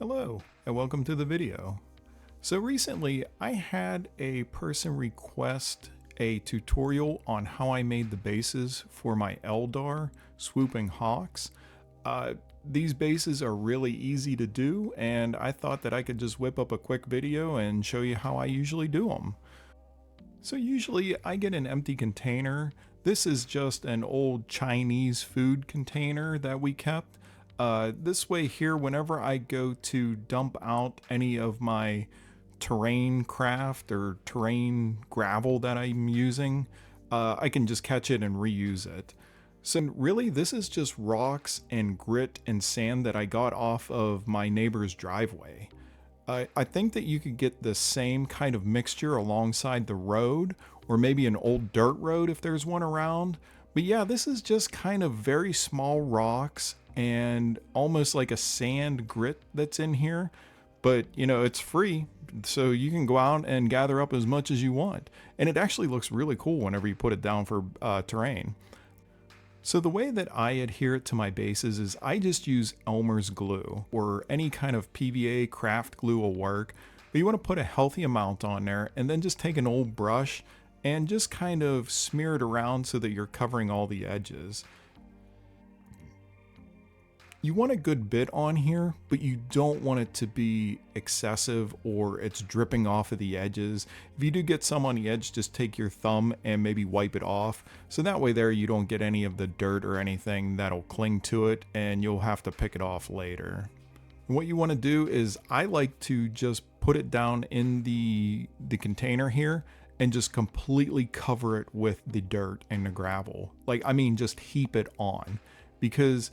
Hello and welcome to the video. So recently I had a person request a tutorial on how I made the bases for my Eldar swooping hawks. These bases are really easy to do, and I thought that I could just whip up a quick video and show you how I usually do them. So usually I get an empty container. This is just an old Chinese food container that we kept. This way here, whenever I go to dump out any of my terrain craft or terrain gravel that I'm using, I can just catch it and reuse it. So really, this is just rocks and grit and sand that I got off of my neighbor's driveway. I think that you could get the same kind of mixture alongside the road, or maybe an old dirt road if there's one around. But yeah, this is just kind of very small rocks and almost like a sand grit that's in here. But you know, it's free, so you can go out and gather up as much as you want. And it actually looks really cool whenever you put it down for terrain. So the way that I adhere it to my bases is I just use Elmer's glue, or any kind of PVA craft glue will work. But you want to put a healthy amount on there and then just take an old brush and just kind of smear it around so that you're covering all the edges. You want a good bit on here, but you don't want it to be excessive or it's dripping off of the edges. If you do get some on the edge, just take your thumb and maybe wipe it off. So that way there you don't get any of the dirt or anything that'll cling to it and you'll have to pick it off later. And what you want to do is I like to just put it down in the container here and just completely cover it with the dirt and the gravel. Just heap it on, because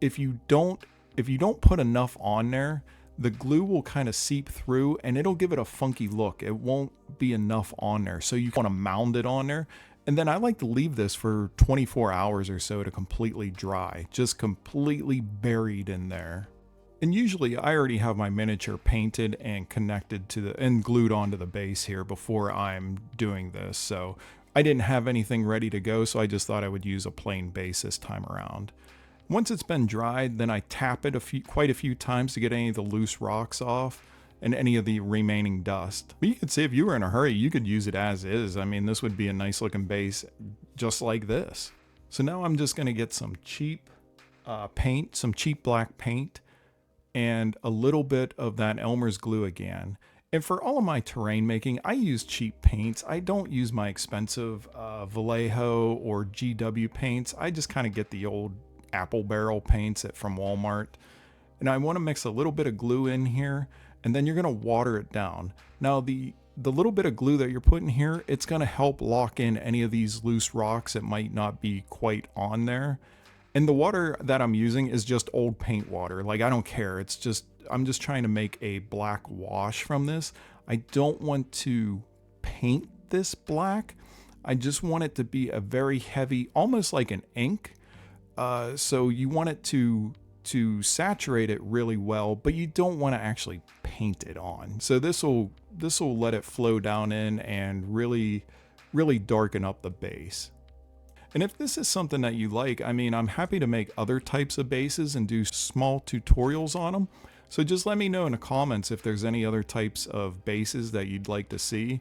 if you don't put enough on there, the glue will kind of seep through and it'll give it a funky look. It won't be enough on there. So you want to mound it on there. And then I like to leave this for 24 hours or so to completely dry, just completely buried in there. And usually I already have my miniature painted and connected to and glued onto the base here before I'm doing this. So I didn't have anything ready to go, so I just thought I would use a plain base this time around. Once it's been dried, then I tap it quite a few times to get any of the loose rocks off and any of the remaining dust. But you could see if you were in a hurry, you could use it as is. I mean, this would be a nice looking base just like this. So now I'm just going to get some cheap paint, some cheap black paint, and a little bit of that Elmer's glue again. And for all of my terrain making, I use cheap paints. I don't use my expensive Vallejo or GW paints. I just kind of get the old apple barrel paints from Walmart. And I want to mix a little bit of glue in here, and then you're going to water it down. Now the little bit of glue that you're putting here, it's going to help lock in any of these loose rocks that might not be quite on there. And the water that I'm using is just old paint water. Like, I don't care. I'm just trying to make a black wash from this. I don't want to paint this black. I just want it to be a very heavy, almost like an ink. So you want it to saturate it really well, but you don't want to actually paint it on. So this will let it flow down in and really darken up the base. And if this is something that you like, I mean, I'm happy to make other types of bases and do small tutorials on them. So just let me know in the comments if there's any other types of bases that you'd like to see.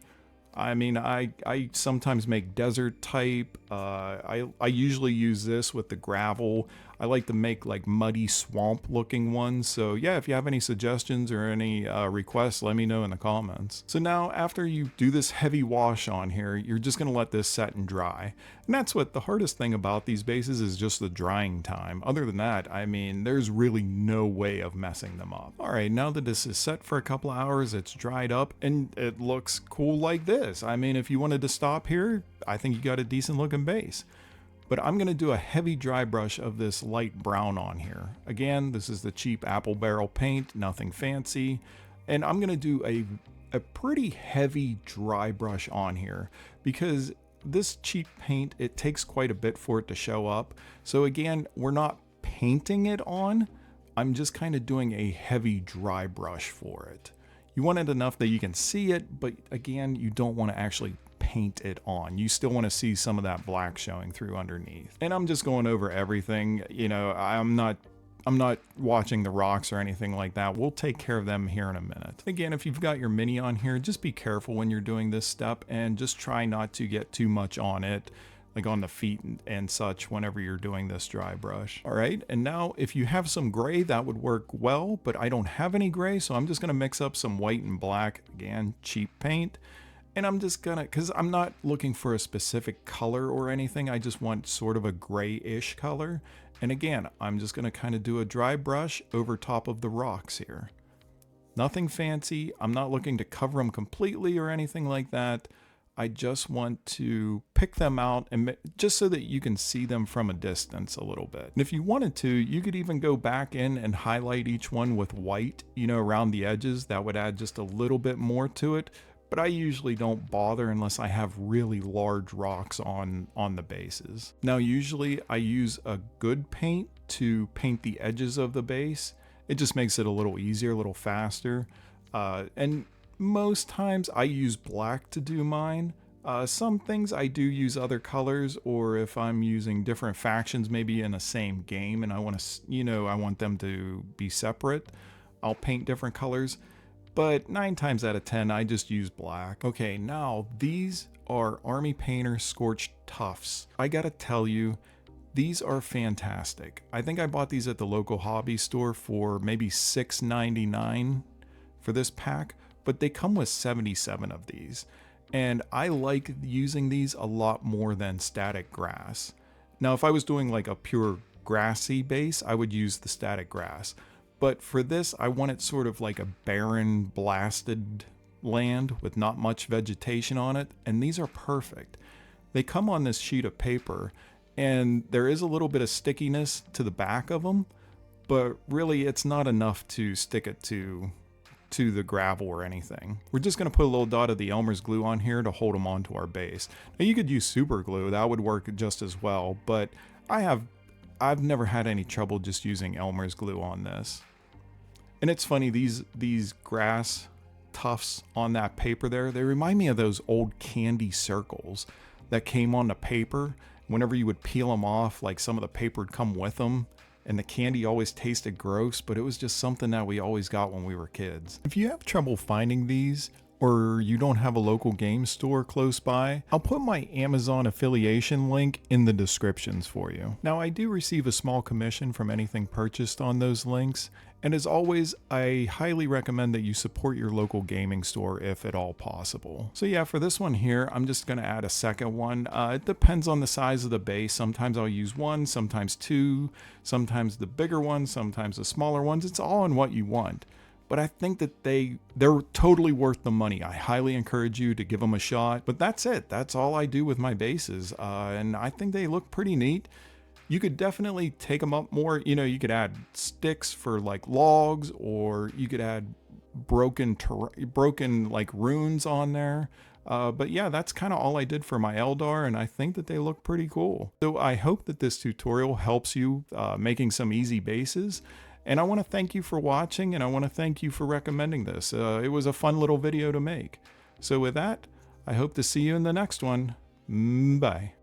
I mean, I sometimes make desert type. I usually use this with the gravel. I like to make like muddy swamp looking ones. So yeah, if you have any suggestions or any requests, let me know in the comments. So now after you do this heavy wash on here, you're just going to let this set and dry. And that's what the hardest thing about these bases is, just the drying time. Other than that, I mean, there's really no way of messing them up. All right, now that this is set for a couple of hours, it's dried up and it looks cool like this. I mean, if you wanted to stop here, I think you got a decent looking base. But I'm going to do a heavy dry brush of this light brown on here. Again, this is the cheap apple barrel paint, nothing fancy. And I'm going to do a pretty heavy dry brush on here, because this cheap paint, it takes quite a bit for it to show up. So again, we're not painting it on. I'm just kind of doing a heavy dry brush for it. You want it enough that you can see it, but again, you don't want to actually paint it on. You still want to see some of that black showing through underneath. And I'm just going over everything. You know, I'm not I'm not watching the rocks or anything like that. We'll take care of them here in a minute. Again, if you've got your mini on here, just be careful when you're doing this step and just try not to get too much on it, like on the feet and such whenever you're doing this dry brush. All right, and now if you have some gray, that would work well, but I don't have any gray, so I'm just gonna mix up some white and black, again, cheap paint. And I'm just gonna, cause I'm not looking for a specific color or anything, I just want sort of a grayish color. And again, I'm just gonna kind of do a dry brush over top of the rocks here. Nothing fancy, I'm not looking to cover them completely or anything like that. I just want to pick them out and just so that you can see them from a distance a little bit. And if you wanted to, you could even go back in and highlight each one with white, you know, around the edges. That would add just a little bit more to it. But I usually don't bother unless I have really large rocks on the bases. Now, usually I use a good paint to paint the edges of the base. It just makes it a little easier, a little faster. And most times I use black to do mine. Some things I do use other colors, or if I'm using different factions maybe in a same game and I want to, you know, I want them to be separate, I'll paint different colors. But 9 times out of 10, I just use black. Okay, now these are Army Painter Scorched Tufts. I gotta tell you, these are fantastic. I think I bought these at the local hobby store for maybe $6.99 for this pack, but they come with 77 of these. And I like using these a lot more than static grass. Now, if I was doing like a pure grassy base, I would use the static grass. But for this, I want it sort of like a barren, blasted land with not much vegetation on it, and these are perfect. They come on this sheet of paper, and there is a little bit of stickiness to the back of them, but really it's not enough to stick it to the gravel or anything. We're just going to put a little dot of the Elmer's glue on here to hold them onto our base. Now you could use super glue, that would work just as well, but I've never had any trouble just using Elmer's glue on this. And it's funny, these grass tufts on that paper there, they remind me of those old candy circles that came on the paper. Whenever you would peel them off, like some of the paper would come with them, and the candy always tasted gross, but it was just something that we always got when we were kids. If you have trouble finding these, or you don't have a local game store close by, I'll put my Amazon affiliation link in the descriptions for you. Now, I do receive a small commission from anything purchased on those links, and as always, I highly recommend that you support your local gaming store if at all possible. So yeah, for this one here, I'm just gonna add a second one. It depends on the size of the base. Sometimes I'll use one, sometimes two, sometimes the bigger ones, sometimes the smaller ones. It's all on what you want. But I think that they're totally worth the money. I highly encourage you to give them a shot. But that's it. That's all I do with my bases. And I think they look pretty neat. You could definitely take them up more. You know, you could add sticks for like logs, or you could add broken like runes on there. But yeah, that's kind of all I did for my Eldar, and I think that they look pretty cool. So I hope that this tutorial helps you making some easy bases. And I want to thank you for watching, and I want to thank you for recommending this. It was a fun little video to make. So with that, I hope to see you in the next one. Bye.